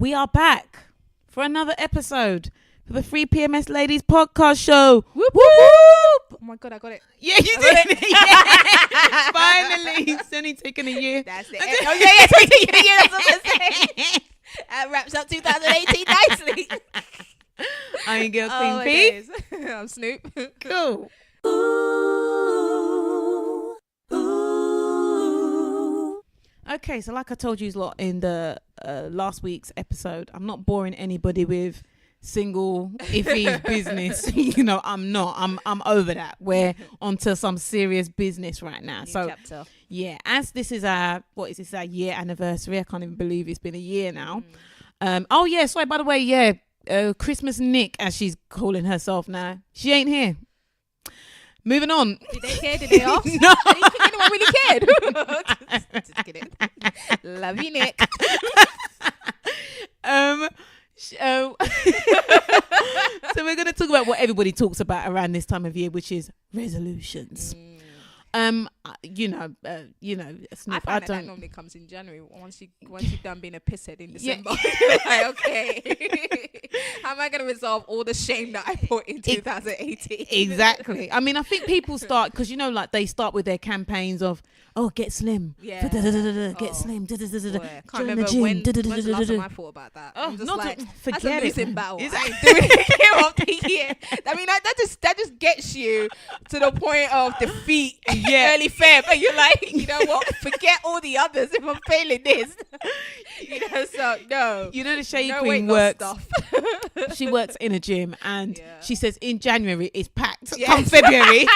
we are back for another episode for the 3 PMS Ladies podcast show. Whoop, whoop, whoop. Oh my God, I got it. Yeah, you did it. Yeah. Finally. It's only taken a year. That's it. Oh, yeah, it's only taken a year. That's what I'm saying. That wraps up 2018 nicely. I ain't girl Queen P. I'm Snoop. Cool. Okay, so like I told you a lot in the last week's episode, I'm not boring anybody with single iffy business. You know, I'm not. I'm over that. We're onto some serious business right now. New so chapter. yeah, as this is our our year anniversary. I can't even believe it's been a year now. Oh yeah, sorry, by the way, yeah, Christmas Nick, as she's calling herself now, she ain't here. Moving on. Did they care? Did they ask? No. I didn't think anyone really cared. Just kidding. Love you, Nick. So we're going to talk about what everybody talks about around this time of year, which is resolutions. You know, Snoop, I find that normally comes in January once you've done being a pisshead in December. Yeah. Like, okay, how am I going to resolve all the shame that I put in 2018? Exactly. I mean, I think people start because like they start with their campaigns of get slim, yeah, get slim. Boy, I can't remember when's the last time I thought about that. I'm just like, that's a losing battle. I ain't doing it of the year. I mean, that just gets you to the point of defeat. Yeah. Early Feb, and you're like, you know what? Forget all the others if I'm failing this. So no. You know the Shade no Queen weight works. Stuff. She works in a gym, and she says in January it's packed. Yes. Come February.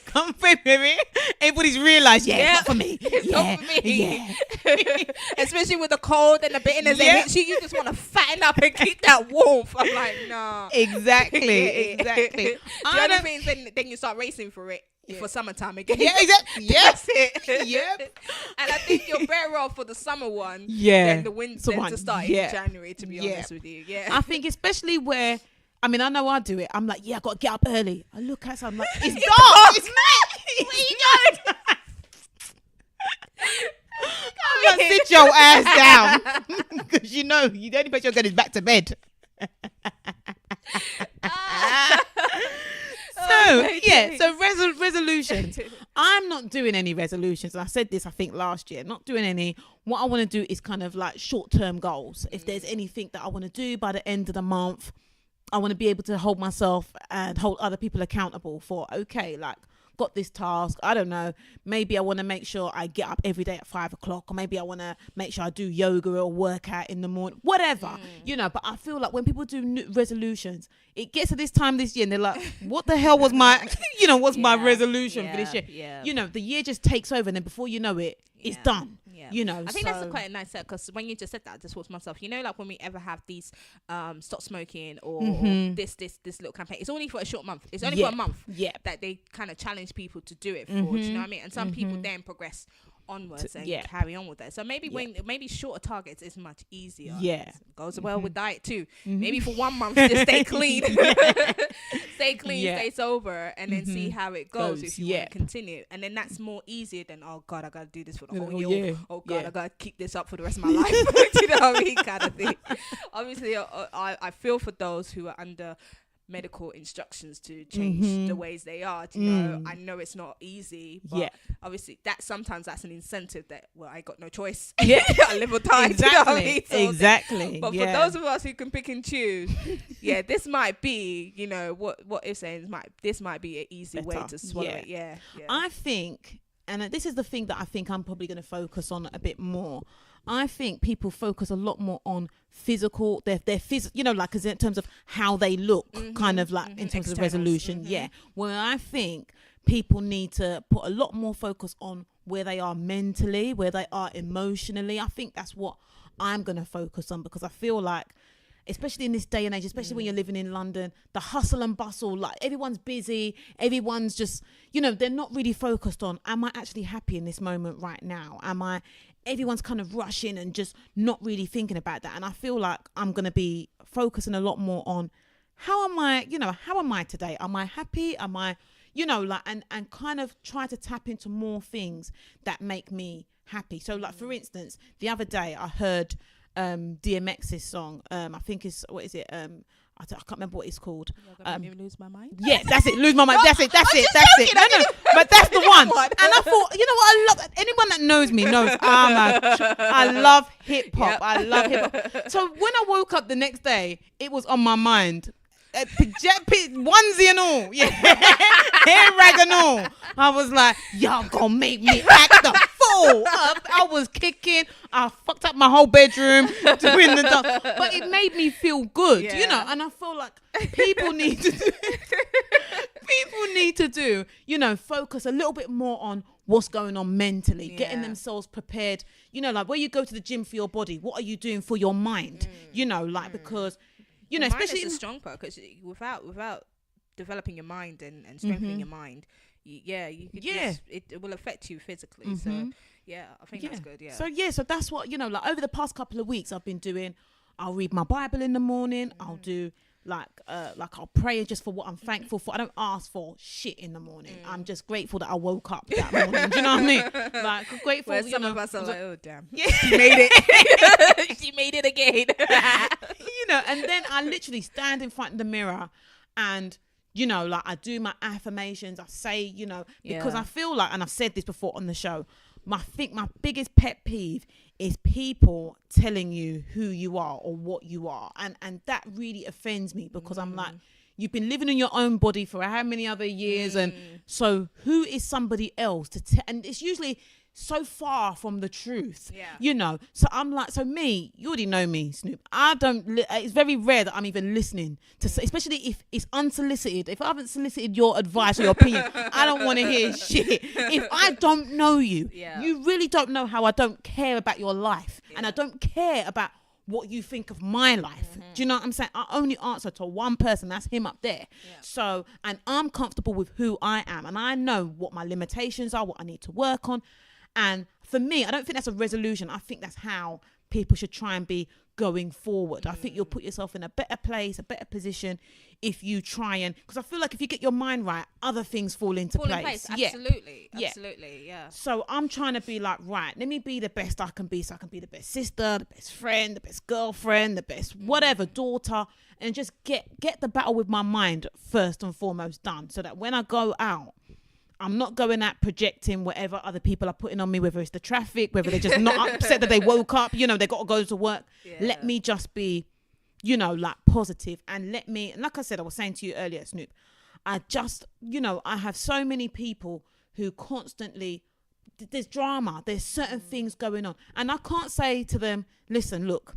Come February, everybody's realised, it's not for me. It's not for me. Yeah. Especially with the cold and the bitterness that hits you, you just want to fatten up and keep that warmth. I'm like, nah. Exactly. The other thing is then you start racing for it. For summertime again. Yeah, exactly. Yep. That's it. Yep. And I think you're better off for the summer one than the winter one to start in January, to be honest with you. Yeah. I think especially where, I mean, I know I do it. I'm like, I got to get up early. I look outside, I'm like, it's dark. It's night. Where you going? I'm like, sit your ass down. Because the only place you're going is back to bed. So resolutions. I'm not doing any resolutions. And I said this, I think, last year. Not doing any. What I want to do is kind of like short-term goals. If there's anything that I want to do by the end of the month, I want to be able to hold myself and hold other people accountable for, got this task. I don't know. Maybe I want to make sure I get up every day at 5 o'clock, or maybe I want to make sure I do yoga or workout in the morning, whatever, but I feel like when people do resolutions, it gets to this time this year and they're like, what the hell was my, my resolution for this year? Yeah. The year just takes over and then before you know it, it's done. Yeah. I think that's quite a nice set, because when you just said that, I just thought to myself, like when we ever have these stop smoking or this little campaign, it's only for a short month. It's only for a month that they kind of challenge people to do it for. Do you know what I mean? And some people then progress onwards and carry on with that. So maybe shorter targets is much easier. Yeah, goes well with diet too. Maybe for 1 month just stay clean, stay sober, and then see how it goes if you want to continue. And then that's more easier than, oh God, I gotta do this for the whole year. Oh God, I gotta keep this up for the rest of my life. You know what I mean? Kind of thing. Obviously, I feel for those who are under medical instructions to change the ways they are. Do you know? I know it's not easy, but obviously that's an incentive that, well, I got no choice. I live or die. Exactly. You know what I mean? Exactly. But for those of us who can pick and choose, this might be, what it's saying this might be an easy way to swallow it. Yeah. I think, and this is the thing that I think I'm probably going to focus on a bit more. I think people focus a lot more on physical, their as in terms of how they look, kind of like in terms of the resolution. Where I think people need to put a lot more focus on where they are mentally, where they are emotionally. I think that's what I'm going to focus on, because I feel like, especially in this day and age, especially when you're living in London, the hustle and bustle, like everyone's busy, everyone's just, they're not really focused on, am I actually happy in this moment right now? Everyone's kind of rushing and just not really thinking about that. And I feel like I'm going to be focusing a lot more on how am I today? Am I happy? Am I, you know, like, and kind of try to tap into more things that make me happy. So like, for instance, the other day I heard DMX's song. I think it's, what is it? I can't remember what it's called. You're gonna lose my mind. Yeah, that's it. Lose my mind. That's it. No, but that's the one. And I thought, you know what? I love anyone that knows me knows I love hip hop. Yep. I love hip hop. So when I woke up the next day, it was on my mind. Onesie and all, yeah, hair rag and all. I was like, y'all gonna make me act the fool. I was kicking. I fucked up my whole bedroom doing the dance, but it made me feel good, you know. And I feel like people need to do, you know, focus a little bit more on what's going on mentally, getting themselves prepared. You know, like where you go to the gym for your body, what are you doing for your mind? You know, like because. You know, especially is a strong part, because without developing your mind and strengthening your mind, you could it will affect you physically. So I think that's good. So that's what, you know, like over the past couple of weeks I've been doing. I'll read my Bible in the morning. I'll do like I'll pray just for what I'm thankful for. I don't ask for shit in the morning. I'm just grateful that I woke up that morning. Do you know what I mean? Like grateful. Where some of us are like, oh damn, yeah, she made it. She made it again. You know, and then I literally stand in front of the mirror and, you know, like I do my affirmations. I say, you know, because I feel like, and I've said this before on the show, I think my biggest pet peeve is people telling you who you are or what you are. And that really offends me, because I'm like, you've been living in your own body for how many other years? And so who is somebody else to and it's usually so far from the truth, you know. So I'm like, so me, you already know me, Snoop. I don't. It's very rare that I'm even listening to, especially if it's unsolicited. If I haven't solicited your advice or your opinion, I don't want to hear shit. If I don't know you, you really don't know how I don't care about your life, and I don't care about what you think of my life. Do you know what I'm saying? I only answer to one person, that's him up there. So, and I'm comfortable with who I am, and I know what my limitations are, what I need to work on. And for me, I don't think that's a resolution. I think that's how people should try and be going forward. I think you'll put yourself in a better place, a better position if you try and, because I feel like if you get your mind right, other things fall into place. Absolutely. So I'm trying to be like, right, let me be the best I can be, so I can be the best sister, the best friend, the best girlfriend, the best whatever, daughter, and just get the battle with my mind first and foremost done, so that when I go out, I'm not going out projecting whatever other people are putting on me, whether it's the traffic, whether they're just not upset that they woke up, you know, they got to go to work. Let me just be, you know, like positive, and let me, and like I said, I was saying to you earlier, Snoop, I just, you know, I have so many people who constantly, there's drama, there's certain things going on, and I can't say to them, listen, look,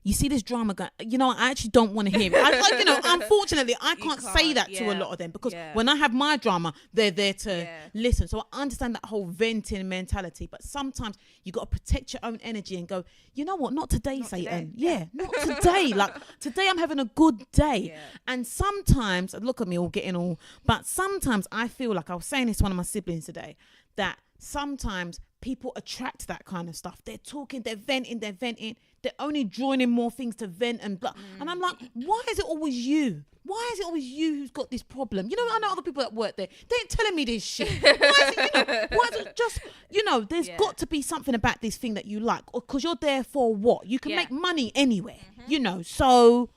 you see this drama going, you know, I actually don't want to hear it. You know, unfortunately, I can't say that to a lot of them, because when I have my drama, they're there to listen. So I understand that whole venting mentality, but sometimes you got to protect your own energy and go, you know what, not today, Satan. Not today. Like, today I'm having a good day. And sometimes, look at me all getting all, but sometimes I feel like, I was saying this to one of my siblings today, that sometimes people attract that kind of stuff. They're talking, they're venting. They're only drawing in more things to vent and blah. And I'm like, why is it always you? Why is it always you who's got this problem? You know, I know other people that work there. They ain't telling me this shit. Why is it, you know, why is it just, you know, there's got to be something about this thing that you like, or because you're there for what? You can make money anywhere, you know. So,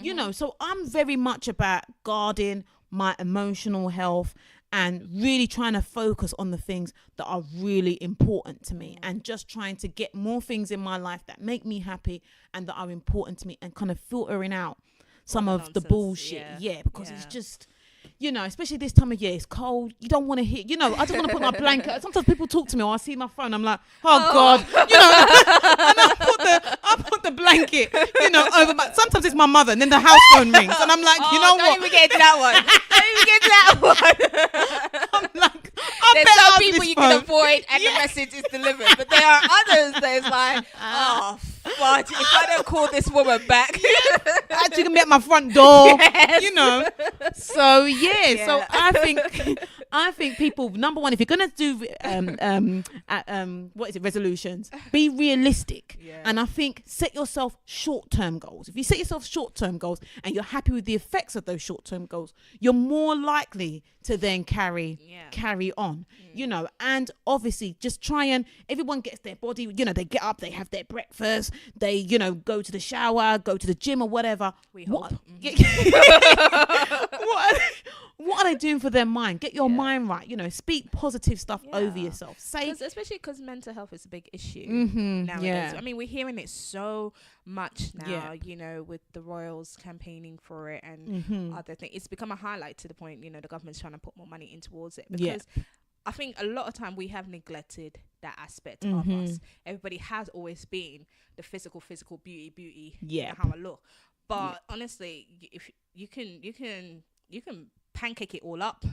you know, so I'm very much about guarding my emotional health and really trying to focus on the things that are really important to me, and just trying to get more things in my life that make me happy and that are important to me, and kind of filtering out some of the bullshit. Because it's just, you know, especially this time of year, it's cold. You don't want to hear, you know, I just want to put my blanket. Sometimes people talk to me, or I see my phone, I'm like, oh God, you know, and I put the blanket, you know, over my, sometimes it's my mother, and then the house phone rings, and I'm like, you know what? Don't even get to that one. I'm like, there's some people you can avoid and the message is delivered, but there are others that is like, oh, fudge, if I don't call this woman back. Actually, can be at my front door, you know. So, so I think I think people, number one, if you're gonna do resolutions, be realistic. Yeah. And I think set yourself short-term goals. If you set yourself short-term goals and you're happy with the effects of those short-term goals, you're more likely to then carry on. And obviously just try and everyone gets their body, they get up, they have their breakfast, they go to the shower, go to the gym or whatever. What are they doing for their mind? Get your mind right. Speak positive stuff over yourself. Especially because mental health is a big issue nowadays. Yeah. I mean, we're hearing it so much now. With the royals campaigning for it and other things. It's become a highlight to the point. The government's trying to put more money in towards it because I think a lot of time we have neglected that aspect of us. Everybody has always been the physical beauty. How I look. But honestly, if you can pancake it all up.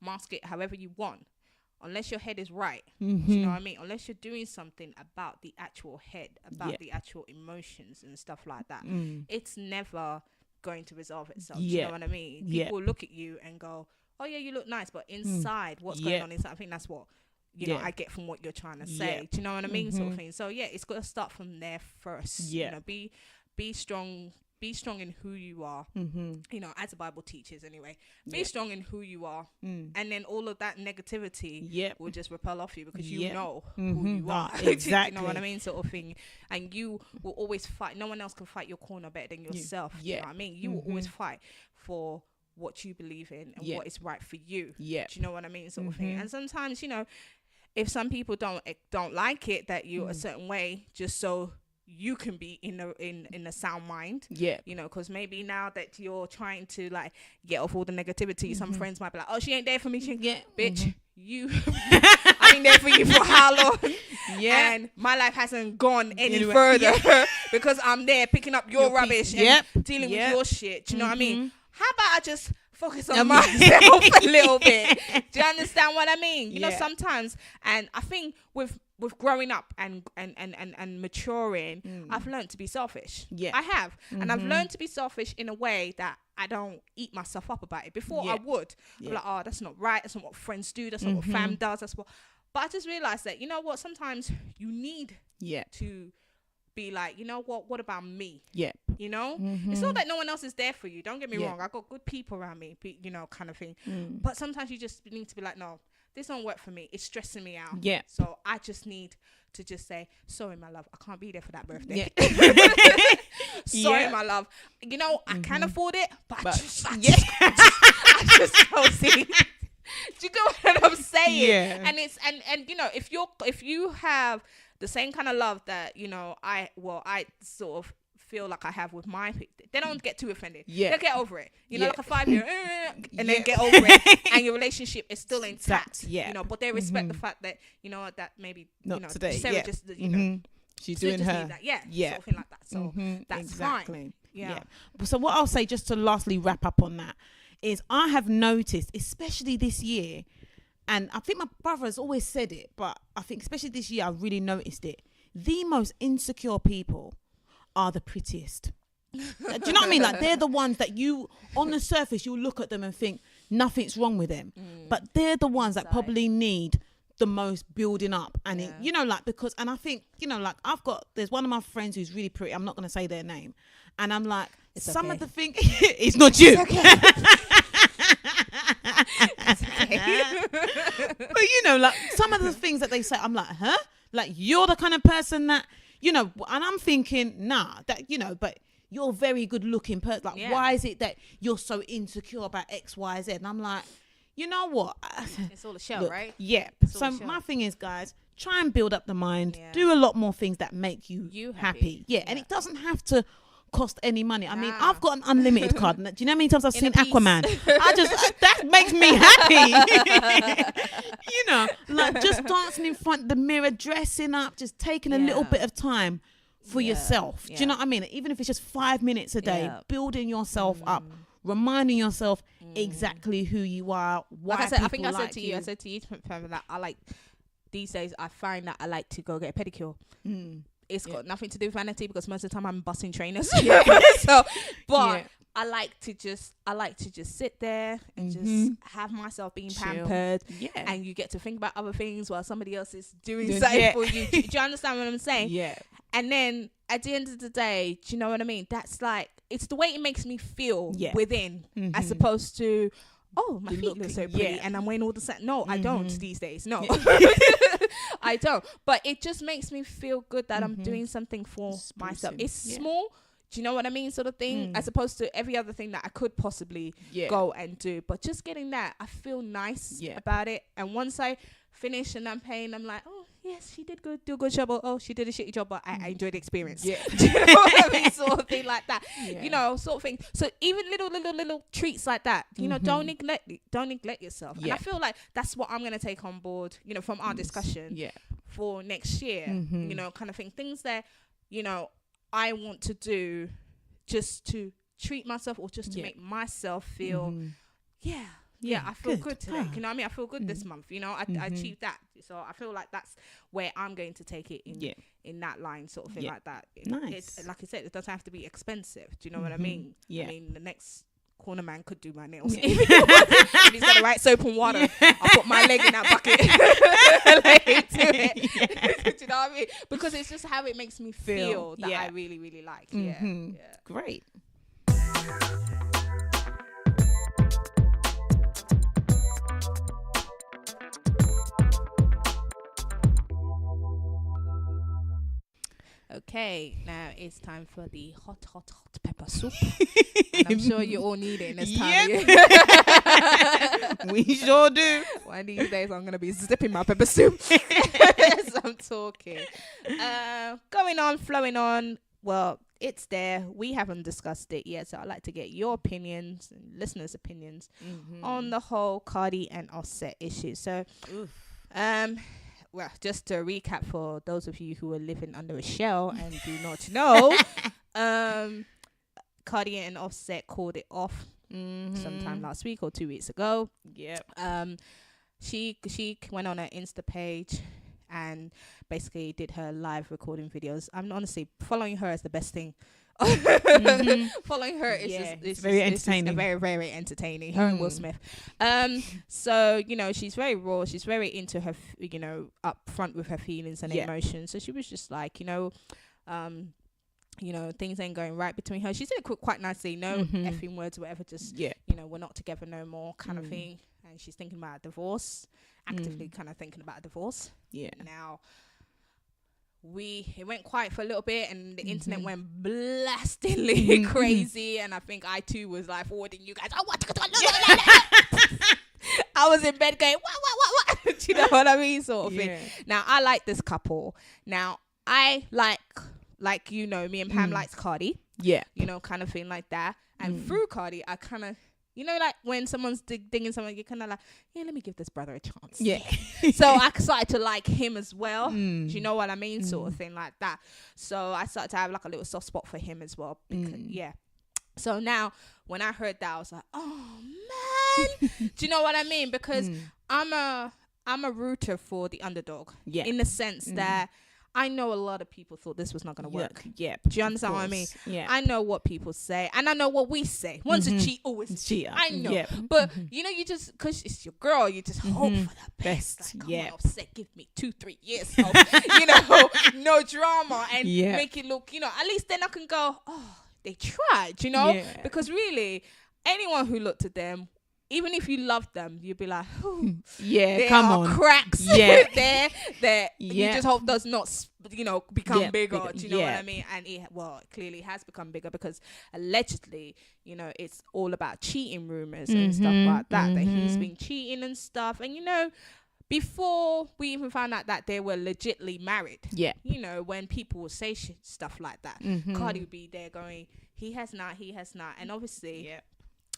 Mask it however you want. Unless your head is right. Do you know what I mean? Unless you're doing something about the actual head, about the actual emotions and stuff like that. It's never going to resolve itself. Do you know what I mean? People look at you and go, oh yeah, you look nice, but inside, what's going on inside? I think that's what I get from what you're trying to say. Do you know what I mean? Sort of thing. So it's got to start from there first. Be strong. Be strong in who you are. As the Bible teaches anyway. Be strong in who you are, and then all of that negativity will just repel off you because you know who you are. Exactly. You know what I mean, sort of thing. And you will always fight. No one else can fight your corner better than yourself. You know what I mean? You will always fight for what you believe in and what is right for you. Do you know what I mean, sort of thing? And sometimes if some people don't like it that you're a certain way, just so you can be in a sound mind, because maybe now that you're trying to like get off all the negativity, some friends might be like, oh, she ain't there for me, bitch, you I ain't there for you for how long, and my life hasn't gone any further because I'm there picking up your rubbish and dealing with your shit. Do you know what I mean? How about I just focus on myself a little bit? Do you understand what I mean? Sometimes, and I think with growing up and maturing, I've learned to be selfish. I have. And I've learned to be selfish in a way that I don't eat myself up about it. Before I would. I'm like, oh, that's not right. That's not what friends do. That's not what fam does. But I just realized that, sometimes you need to be like, what about me? It's not that no one else is there for you. Don't get me wrong. I got good people around me, kind of thing. But sometimes you just need to be like, no, this don't work for me. It's stressing me out. So I just need to just say, sorry, my love, I can't be there for that birthday. Sorry, my love. I can afford it, but I just don't see. Do you get what I'm saying? And it's and if you have the same kind of love that I sort of feel like I have with my people, they don't get too offended. They'll get over it. Like a 5-year and then get over it, and your relationship is still intact. But they respect the fact that that maybe not today. Sarah just she's doing her sort of thing like that. So that's fine. So what I'll say, just to lastly wrap up on that, is I have noticed, especially this year, and I think my brother has always said it, but I think especially this year I really noticed it, the most insecure people are the prettiest. Do you know what I mean? Like, they're the ones that you, on the surface, you'll look at them and think nothing's wrong with them. But they're the ones that probably need the most building up. And it, because, and I think, there's one of my friends who's really pretty. I'm not going to say their name. And I'm like, it's some of the things, it's not you. It's okay. But some of the things that they say, I'm like, huh? Like, you're the kind of person that, and I'm thinking, nah, that, but you're a very good looking person. Like, why is it that you're so insecure about X, Y, Z? And I'm like, you know what? It's all a show, right? Yeah. So my thing is, guys, try and build up the mind. Do a lot more things that make you happy. And it doesn't have to cost any money. I mean, I've got an unlimited card. Do you know how many times I've seen Aquaman? That makes me happy. Just dancing in front of the mirror, dressing up, just taking a little bit of time for yourself. Do you know what I mean? Even if it's just 5 minutes a day, building yourself up, reminding yourself exactly who you are. Why like I said, I think I said to you, that I like, these days I find that I like to go get a pedicure. It's got nothing to do with vanity because most of the time I'm busting trainers. I like to just sit there and just have myself being pampered. Yeah. And you get to think about other things while somebody else is doing something for you. Do you understand what I'm saying? Yeah. And then at the end of the day, do you know what I mean? That's like, it's the way it makes me feel within, as opposed to, oh, my feet look so pretty and I'm wearing all the set. No, I don't these days. No, I don't. But it just makes me feel good that I'm doing something for myself. It's small. Do you know what I mean? Sort of thing, as opposed to every other thing that I could possibly go and do. But just getting that, I feel nice about it. And once I finish and I'm paying, I'm like, oh, yes, she did do a good job. Or, oh, she did a shitty job, but I enjoyed the experience. Yeah. Do you know what I mean? Sort of thing like that. Yeah. You know, sort of thing. So even little treats like that, you know, don't neglect yourself. And I feel like that's what I'm going to take on board, you know, from our discussion for next year, you know, kind of thing. Things that, you know, I want to do just to treat myself or just to make myself feel, I feel good today. You know what I mean? I feel good this month. You know, I achieved that. So I feel like that's where I'm going to take it in that line, sort of thing like that. Nice. It's, like I said, it doesn't have to be expensive. Do you know what I mean? Yeah. I mean, the next corner man could do my nails. If he's got the right soap and water, I'll put my leg in that bucket and lay into it. Do you know what I mean? Because it's just how it makes me feel that I really, really like. Yeah. Great. Okay, now it's time for the hot pepper soup. And I'm sure you all need it in this time. We sure do. One of these days I'm going to be zipping my pepper soup as I'm talking. Flowing on. Well, it's there. We haven't discussed it yet, so I'd like to get your opinions and listeners' opinions on the whole Cardi and Offset issue. So, well, just to recap for those of you who are living under a shell and do not know, Cardi and Offset called it off sometime last week or 2 weeks ago. Yep. She went on her Insta page and basically did her live recording videos. I'm honestly following her as the best thing. Following her is very entertaining. Very, very entertaining. Her and Will Smith. So, you know, she's very raw. She's very into her, you know, up front with her feelings and emotions. So she was just like, you know, things ain't going right between her. She said it quite nicely. No effing words or whatever. Just, you know, we're not together no more kind of thing. And she's thinking about a divorce. Actively kind of thinking about a divorce. Yeah. Now, it went quiet for a little bit and the internet went blastingly crazy, and I think I too was like forwarding you guys, I was in bed going what do you know what I mean, sort of thing. Now I like this couple. Now I like you know, me and Pam likes Cardi, you know, kind of thing like that, and through Cardi I kind of, you know, like when someone's digging someone, you're kind of like, yeah, let me give this brother a chance. Yeah. So I started to like him as well. Do you know what I mean? Sort of thing like that. So I started to have like a little soft spot for him as well. Because, So now when I heard that, I was like, oh man. Do you know what I mean? Because I'm a rooter for the underdog. Yeah. In the sense that I know a lot of people thought this was not going to work. Yeah. Do you understand what I mean? Yeah. I know what people say, and I know what we say. Once a cheat, always a cheater. I know. Yeah. But, you know, you just, because it's your girl, you just hope for the best. Like, come on, Offset, give me 2-3 years of, you know, no drama, and make it look, you know, at least then I can go, oh, they tried, you know? Yeah. Because really, anyone who looked at them, even if you love them, you'd be like, there come are on. cracks there. You just hope does not, you know, become bigger. Do you know what I mean? And it clearly has become bigger, because allegedly, you know, it's all about cheating rumors and stuff like that, that he's been cheating and stuff. And, you know, before we even found out that they were legitly married, you know, when people would say stuff like that, Cardi would be there going, he has not. And obviously,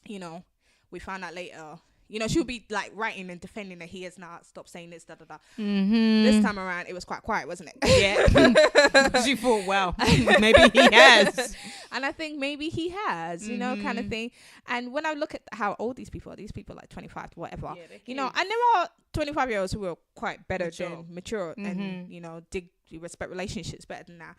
you know, we found out later, you know, she'll be like writing and defending that he has not. Stop saying this, da-da-da. This time around, it was quite quiet, wasn't it? Yeah. She thought, well, maybe he has. And I think maybe he has, you know, kind of thing. And when I look at how old these people are like 25 to whatever, you know, and there are 25-year-olds who are quite mature and, you know, respect relationships better than that.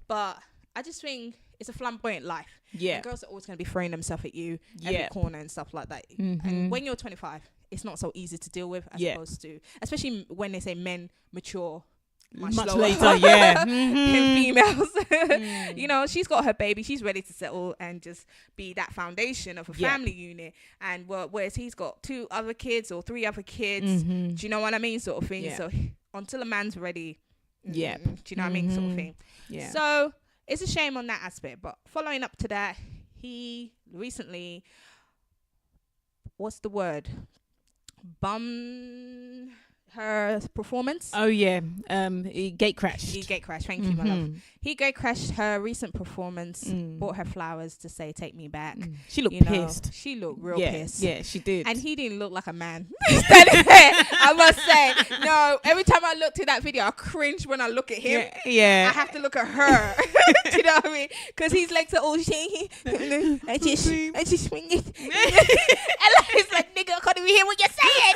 But I just think it's a flamboyant life. Yeah. And girls are always going to be throwing themselves at you every corner and stuff like that. And when you're 25, it's not so easy to deal with as opposed to, especially when they say men mature much later, than females. You know, she's got her baby, she's ready to settle and just be that foundation of a family unit. And whereas he's got 2 other kids or 3 other kids, do you know what I mean, sort of thing. So until a man's ready, do you know what I mean, sort of thing. So it's a shame on that aspect. But following up to that, he recently, what's the word, bum her performance. Oh yeah, he gate crashed. Thank you, my love. He gate crashed her recent performance. Bought her flowers to say "Take me back." She looked pissed. She looked real pissed. Yeah, she did. And he didn't look like a man. Standing there, I must say. No, every time I look to that video, I cringe when I look at him. Yeah. I have to look at her. Do you know what I mean? Because his legs are all shaky. I just swing it. And it's like, nigga, I can't even hear what you're saying.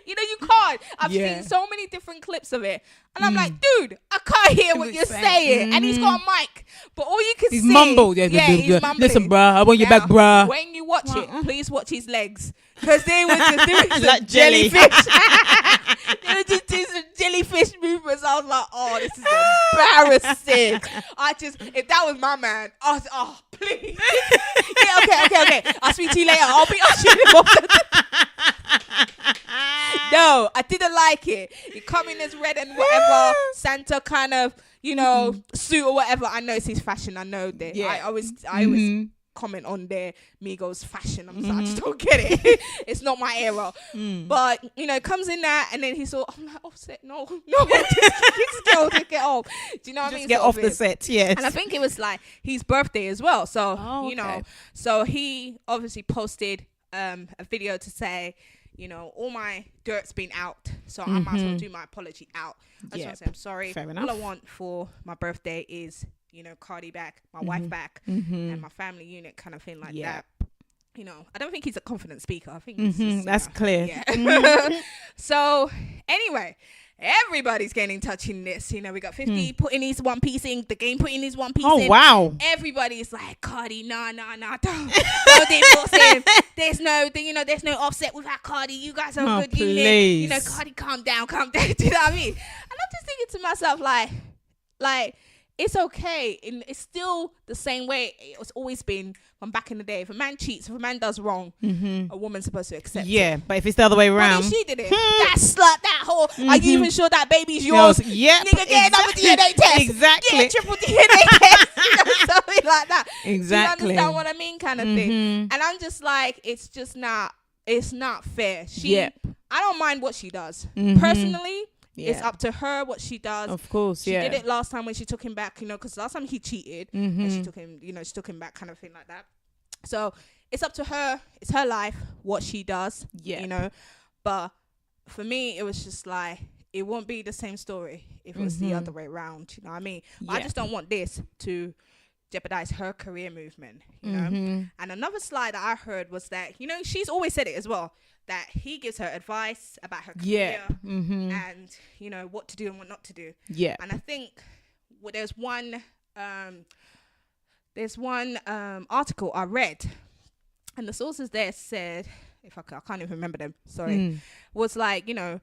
You know, you can't. I've seen so many different clips of it. And I'm like, dude, I can't hear what you're saying. And he's got a mic. But all you can see... He's mumbled. Yeah, he's mumbling. Listen, bruh, I want you back, bruh. When you watch it, please watch his legs. Because they were just doing some like jellyfish. They were just doing some jellyfish movements. I was like, oh, this is embarrassing. If that was my man, I was, oh, please. Okay. I'll speak to you later. I'll be ushering him off. No, I didn't like it. You come in as red and whatever, Santa kind of, you know, suit or whatever. I know it's his fashion. I know that. I always comment on their Migos fashion. I'm like, I just don't get it. It's not my era. But, you know, it comes in that and then he's all, I'm like, Offset, no, just get off. Do you know what I mean? Get off the set, yes. And I think it was like his birthday as well. So, you know, so he obviously posted a video to say, you know, all my dirt's been out, so I might as well do my apology out. I just want to say I'm sorry. Fair enough. All I want for my birthday is, you know, Cardi back, my wife back, and my family unit kind of thing like that. You know, I don't think he's a confident speaker. I think he's just, that's clear. Yeah. So anyway, everybody's getting in touch in this. You know, we got 50 putting his one piece in, the game putting his one piece in. Oh wow. Everybody's like, Cardi, nah, don't divorce him. There's no Offset without Cardi. You guys are a good unit. You know, Cardi, calm down. Do you know what I mean? And I'm just thinking to myself, like it's okay. It's still the same way it's always been from back in the day. If a man cheats, if a man does wrong, a woman's supposed to accept it. Yeah, but if it's the other way around. But if she did it. That slut, that whole, are you even sure that baby's yours? Yeah. Nigga, get another DNA test. Exactly. Get a triple DNA test. You know, something like that. Exactly. Do you understand what I mean, kind of thing? And I'm just like, it's not fair. I don't mind what she does. Personally, it's up to her what she does. Of course, she did it last time when she took him back, you know, because last time he cheated and she took him back kind of thing like that. So it's up to her. It's her life, what she does, you know. But for me, it was just like, it won't be the same story if it was the other way around, you know what I mean? But I just don't want this to jeopardize her career movement, you know. And another slide that I heard was that, you know, she's always said it as well, that he gives her advice about her career and, you know, what to do and what not to do. And I think there's one article I read, and the sources there said, I can't even remember them, sorry, was like, you know,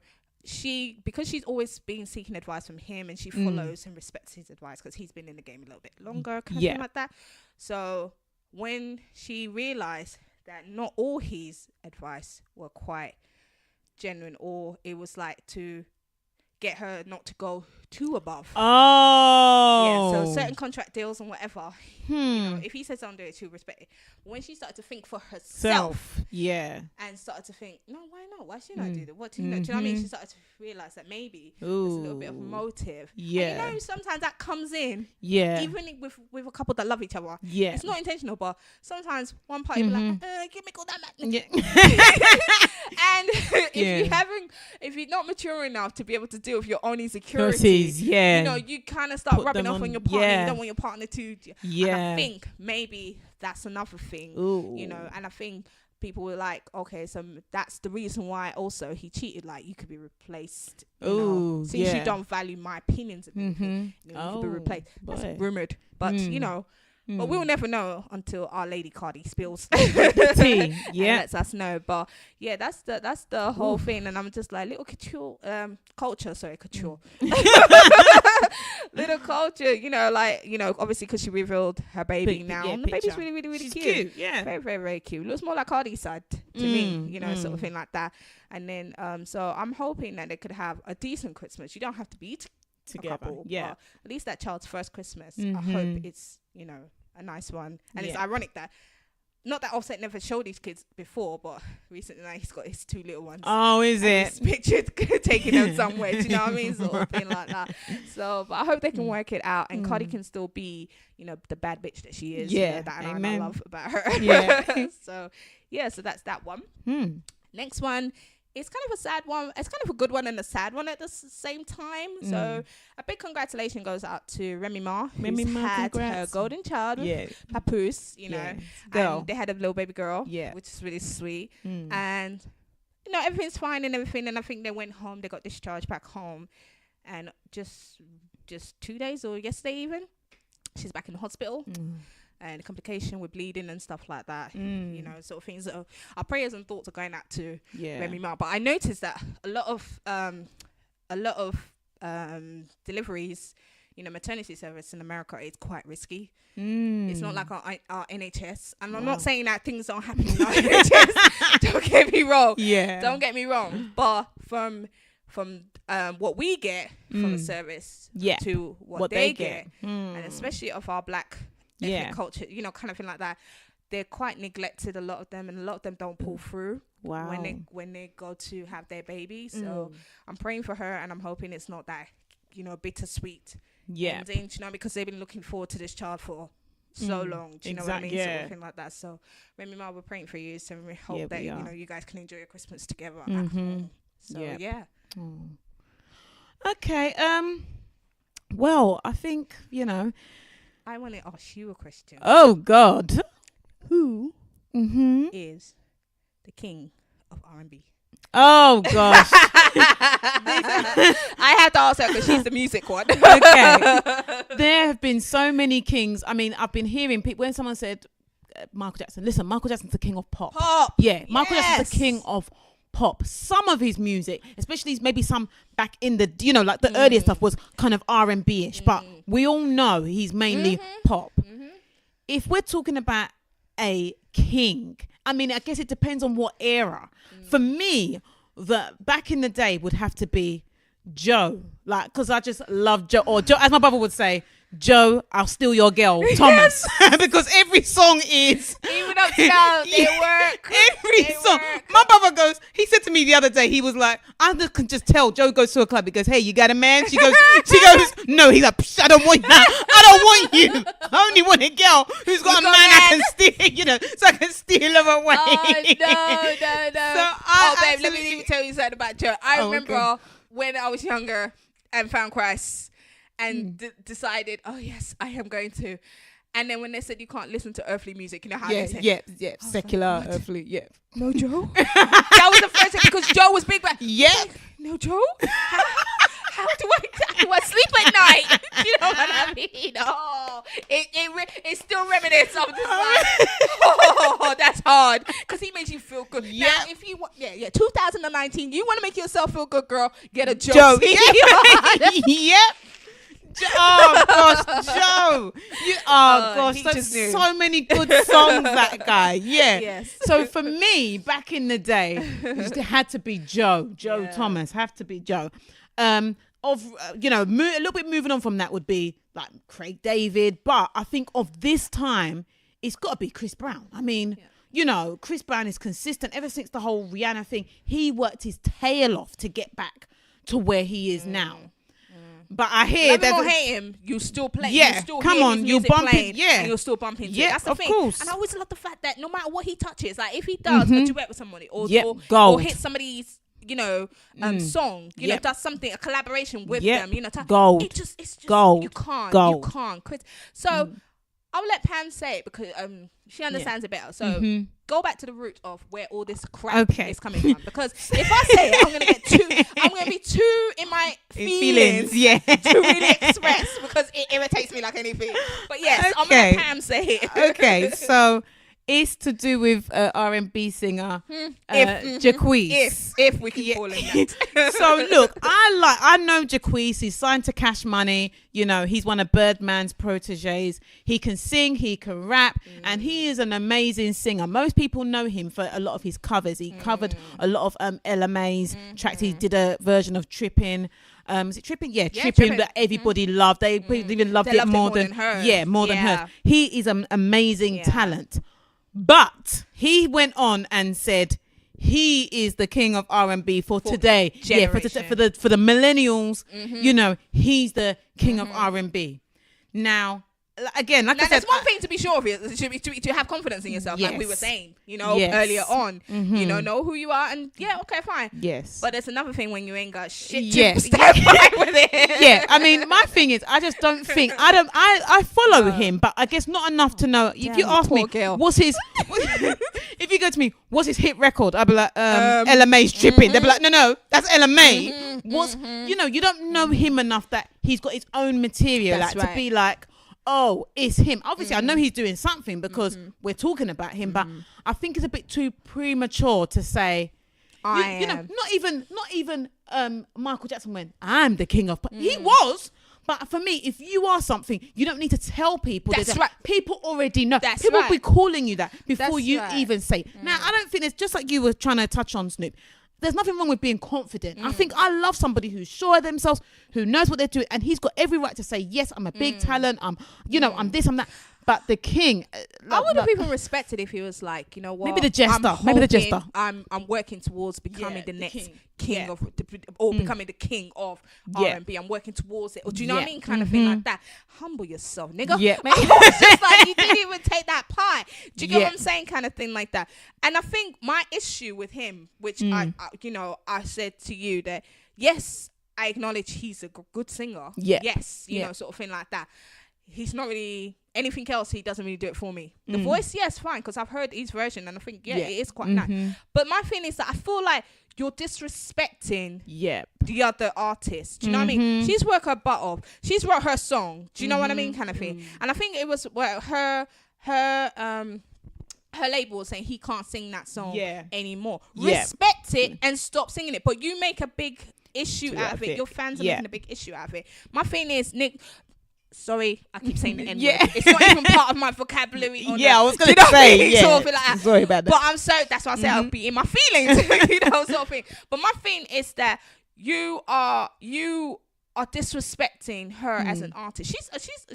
because she's always been seeking advice from him and she follows and respects his advice because he's been in the game a little bit longer, kind of thing like that. So when she realized that not all his advice were quite genuine, or it was like to get her not to go too above. So certain contract deals and whatever, you know, if he says don't do it, she'll respect it. When she started to think for herself, and started to think, no, why not? Why should I do that? What do you know? Do you know what I mean? She started to realize that maybe there's a little bit of motive. And you know, sometimes that comes in. Even with a couple that love each other. It's not intentional, but sometimes one party will be like, give me all that man. And if you're not mature enough to be able to deal with your own insecurities, you know, you kind of start rubbing off on your partner. You don't want your partner to. And I think maybe that's another thing, you know, and I think people were like, okay, so that's the reason why also he cheated. Like, you could be replaced. Oh, since you don't value my opinions, you could be replaced. That's rumored, but but we'll never know until Our Lady Cardi spills the tea. And lets us know. But yeah, that's the whole thing. And I'm just like, little couture culture. Sorry, couture. Little culture. Obviously because she revealed her baby now. And the baby's really, really, really cute. Yeah, very, very, very cute. Looks more like Cardi's side to me. Sort of thing like that. And then so I'm hoping that they could have a decent Christmas. You don't have to be together. Couple, at least that child's first Christmas. I hope it's a nice one. And it's ironic that not that Offset never showed these kids before, but recently he's got his 2 little ones. Oh, is it? He's pictured taking them somewhere. Do you know what I mean? Sort of thing like that. So, but I hope they can work it out, and Cardi can still be, the bad bitch that she is. Yeah, that I love about her. Yeah. So that's that one. Next one. It's kind of a sad one. It's kind of a good one and a sad one at the same time. So a big congratulations goes out to Remy Ma, who's had her golden child with Papoose, and they had a little baby girl, which is really sweet. And, everything's fine and everything. And I think they went home. They got discharged back home. And just 2 days or yesterday even, she's back in the hospital. And complication with bleeding and stuff like that, sort of things. So our prayers and thoughts are going out to Remy Ma. But I noticed that a lot of deliveries, maternity service in America is quite risky. It's not like our NHS. And I'm not saying that things aren't happening in our NHS. Don't get me wrong. Don't get me wrong. But from what we get from the service to what they get, and especially of our black ethnic culture, kind of thing like that, they're quite neglected, a lot of them, and a lot of them don't pull through when they go to have their baby. So I'm praying for her, and I'm hoping it's not that bittersweet ending, because they've been looking forward to this child for so long. Do you know what I mean? Sort of thing like that. So Remy Ma, we're praying for you, so we hope that you guys can enjoy your Christmas together at home. So okay. Well, I think I want to ask you a question. Oh, God. Who is the king of R&B? Oh, gosh. I had to ask her because she's the music one. Okay. There have been so many kings. I mean, I've been hearing people, when someone said Michael Jackson, listen, Michael Jackson's the king of pop. Yeah, Michael Jackson's the king of pop. Some of his music, especially maybe some back in the like the earlier stuff, was kind of R&B-ish, but we all know he's mainly pop. If we're talking about a king, I mean, I guess it depends on what era. For me, the back in the day would have to be Joe, like, because I just love Joe, or Joe, as my brother would say, Joe, I'll steal your girl, Thomas. Because every song is even up now, they work. Every song. My brother goes, he said to me the other day, he was like, I can just tell. Joe goes to a club, he goes, hey, you got a man? She goes, no. He's like, I don't want that. I don't want you. I only want a girl who's got a man I can steal, so I can steal her away. Oh, no. So babe, let me even tell you something about Joe. I remember when I was younger and found Christ, and decided, oh yes, I am going to. And then when they said you can't listen to earthly music, you know how they say, secular, like, earthly, no Joe. That was the first thing, because Joe was big, but no Joe. How do I sleep at night? You know what I mean? Oh, it still reminisces of this. Oh, that's hard, because he makes you feel good. Yeah. Now, if you want, 2019, you want to make yourself feel good, girl, get a Joe. Yep. Oh gosh, Joe! So many good songs. That guy, Yes. So for me, back in the day, it had to be Joe Thomas. Have to be Joe. A little bit moving on from that would be like Craig David, but I think of this time, it's got to be Chris Brown. I mean, Chris Brown is consistent ever since the whole Rihanna thing. He worked his tail off to get back to where he is now. But I hear that you hate him, you still play. Yeah, you still come on, you bump it. Yeah, and you'll still bump into it. That's the thing. Course. And I always love the fact that no matter what he touches, like if he does a duet with somebody or hit somebody's song, does something, a collaboration with them, gold. It's just gold. You can't. Chris. So I'll let Pam say it because she understands it better. So go back to the root of where all this crap is coming from. Because if I say it, I'm gonna be too in my feelings yeah, to really express, because it irritates me like anything. But yes, I'm gonna let Pam say it. Okay, so it's to do with R&B singer Jacquees. If we can call him that. So look, I know Jacquees. He's signed to Cash Money. You know, he's one of Birdman's proteges. He can sing, he can rap, and he is an amazing singer. Most people know him for a lot of his covers. He covered a lot of LMA's tracks. He did a version of Trippin'. Is it Trippin'? Yeah, Trippin' that everybody loved. They even loved it more than hers. Yeah, more than hers. He is an amazing talent. But he went on and said he is the king of R&B for today. Yeah, for the millennials. You know, he's the king of R&B. Now, again, like I said, there's one thing to be sure of it, to have confidence in yourself, like we were saying, you know, earlier on. You know who you are, and okay, fine. Yes. But there's another thing when you ain't got shit to stand by with it. Yeah, I mean, my thing is, I just don't think I follow him, but I guess not enough to know. If you ask me, what's his? If you go to me, what's his hit record? I'll be like, LMA's Trippin'. They'll be like, no, that's LMA. What's you know, you don't know him enough that he's got his own material, to be like, oh, it's him. Obviously, I know he's doing something because we're talking about him, but I think it's a bit too premature to say. You know, not even Michael Jackson went, I'm the king of pop. He was. But for me, if you are something, you don't need to tell people. That's right. People already know. People will be calling you that before you even say. Now, I don't think it's just like you were trying to touch on, Snoop. There's nothing wrong with being confident. I think I love somebody who's sure of themselves, who knows what they're doing, and he's got every right to say, yes, I'm a big talent. I'm this, I'm that. But the king, I would have even respected if he was like, you know what? Maybe the jester. I'm working towards becoming the next king of, or becoming the king of R&B. I'm working towards it. Or do you know what I mean? Kind of thing like that. Humble yourself, nigga. Yeah. Maybe it was just like you didn't even take that pie. Do you get what I'm saying? Kind of thing like that. And I think my issue with him, which I said to you that yes, I acknowledge he's a good singer. Yeah. Yes, you know, sort of thing like that. He's not really anything else. He doesn't really do it for me. The voice, yes, fine, because I've heard his version and I think it is quite nice. But my thing is that I feel like you're disrespecting the other artist. Do you know what I mean? She's worked her butt off. She's wrote her song. Do you know what I mean? Kind of thing. And I think it was her label was saying he can't sing that song anymore. Respect it and stop singing it. But you make a big issue out of it. Your fans are making a big issue out of it. My thing is, Nick. Sorry, I keep saying the N word. It's not even part of my vocabulary. I was going to say, sort of like that. Sorry about that. But that's why I say I'll be in my feelings, you know, sort of thing. But my thing is that you are disrespecting her as an artist.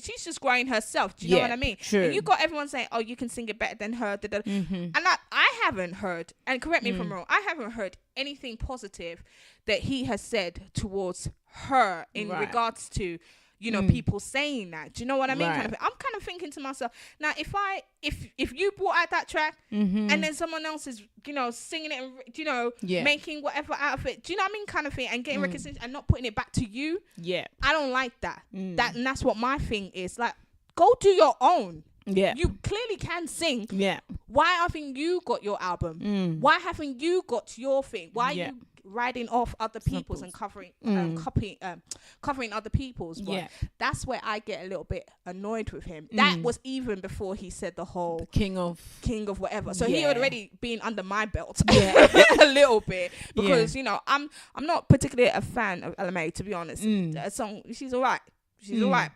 She's just growing herself. Do you know what I mean? True. And you got everyone saying, "Oh, you can sing it better than her." And I haven't heard, and correct me if I'm wrong, I haven't heard anything positive that he has said towards her in regards to, you know, people saying that. Do you know what I mean? Kind of, I'm kind of thinking to myself, now if you brought out that track and then someone else is, you know, singing it and, you know, making whatever out of it, do you know what I mean? Kind of thing, and getting recognition and not putting it back to you. Yeah. I don't like that. And that's what my thing is. Like, go do your own. Yeah. You clearly can sing. Yeah. Why haven't you got your album? Why haven't you got your thing? Why are you riding off other people's and covering other people's work? That's where I get a little bit annoyed with him. That was even before he said the whole king of whatever. So he had already been under my belt a little bit, because you know, I'm not particularly a fan of LMA, to be honest. That song, she's alright,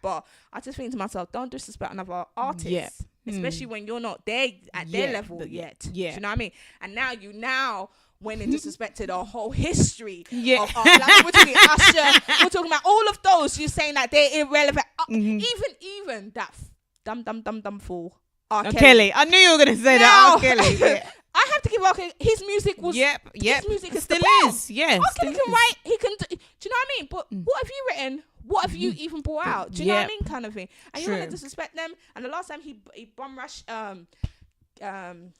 but I just think to myself, don't disrespect another artist, especially when you're not there at their level yet. Do you know what I mean? And now went and disrespected our whole history of art. Like, we're talking Usher, we're talking about all of those. You're saying that they're irrelevant. Even that dumb fool R. Kelly. I knew you were going to say that. R. Kelly. I have to give R. Kelly, his music was his music is still is. Yeah. R. Kelly can write, he can do you know what I mean? But what have you written? What have you even brought out? Do you know what I mean? Kind of thing. And you want to disrespect them. And the last time he bum rushed I want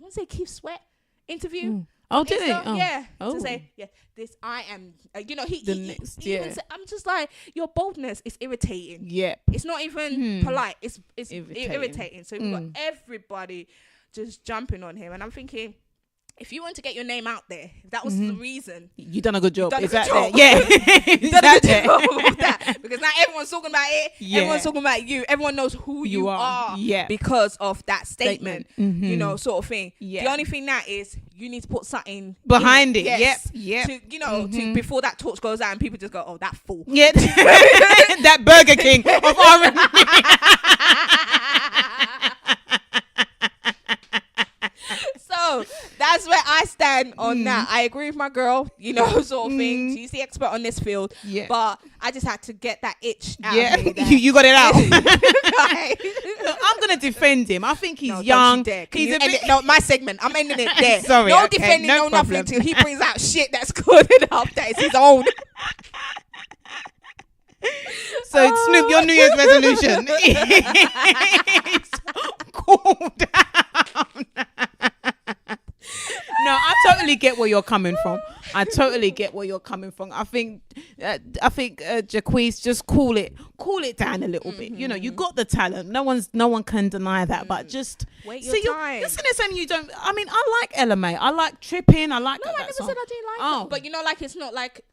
to say Keith Sweat interview. Oh, did he? To say, this I am. You know, he even said, I'm just like, your boldness is irritating. Yeah, it's not even polite. It's irritating. So we've got everybody just jumping on him, and I'm thinking, if you want to get your name out there, if that was the reason, you done a good job. Done a Is good that job. there? Yeah, you done a good job of that, because now everyone's talking about it. Yeah. Everyone's talking about you. Everyone knows who you are. Yeah, because of that statement. Mm-hmm. You know, sort of thing. Yeah. The only thing that is, you need to put something behind it. Yes. Yep. To, you know, to before that torch goes out and people just go, oh, that fool. Yeah, that Burger King of R&B. So that's where I stand on that. I agree with my girl, you know, sort of thing. She's the expert on this field. Yeah. But I just had to get that itch out Yeah, of me. you got it out. Right. Look, I'm gonna defend him. I think he's No, young. don't you dare. Can He's you a bit. no, my segment. I'm ending it there. Sorry, no okay, defending, no no problem. nothing till he brings out shit that's good enough that is his own. So Snoop, your New Year's resolution is cool down. No, I totally get where you're coming from. I think Jaquise, just cool it down a little bit. You know, you got the talent. No one can deny that. But just wait your time. You're saying you don't. I mean, I like LMA. I like Tripping. I like. No, I never said I didn't like it. But you know, like it's not like.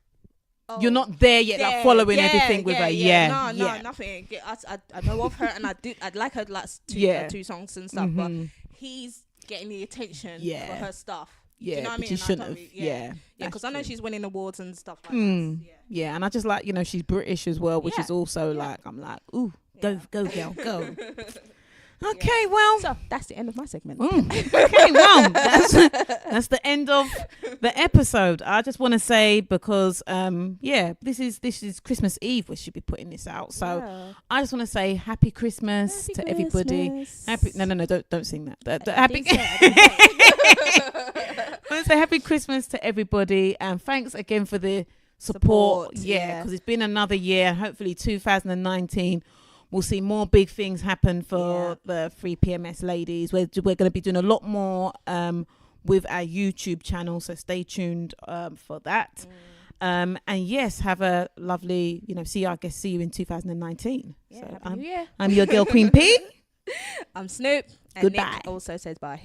Oh, you're not there yet, like following everything with her. No, nothing. I know of her, and I'd like her last two songs and stuff, but he's getting the attention for her stuff. Yeah, you know what I mean? She shouldn't have. Yeah, because I know she's winning awards and stuff like that. Yeah, and I just like, you know, she's British as well, which is also like, I'm like, ooh, go girl, go. Okay, well, so that's the end of my segment. Okay, well, that's the end of the episode. I just want to say, because this is Christmas Eve. We should be putting this out, so I just want to say Happy Christmas to everybody. Happy no, don't sing that. Happy. I want to say Happy Christmas to everybody, and thanks again for the support. Because it's been another year. Hopefully, 2019. We'll see more big things happen for the 3PMS ladies. We're going to be doing a lot more with our YouTube channel, so stay tuned for that. And yes, have a lovely, see you in 2019. Yeah, so happy New Year. I'm your girl Queen P. I'm Snoop. And Goodbye. Nick also says bye.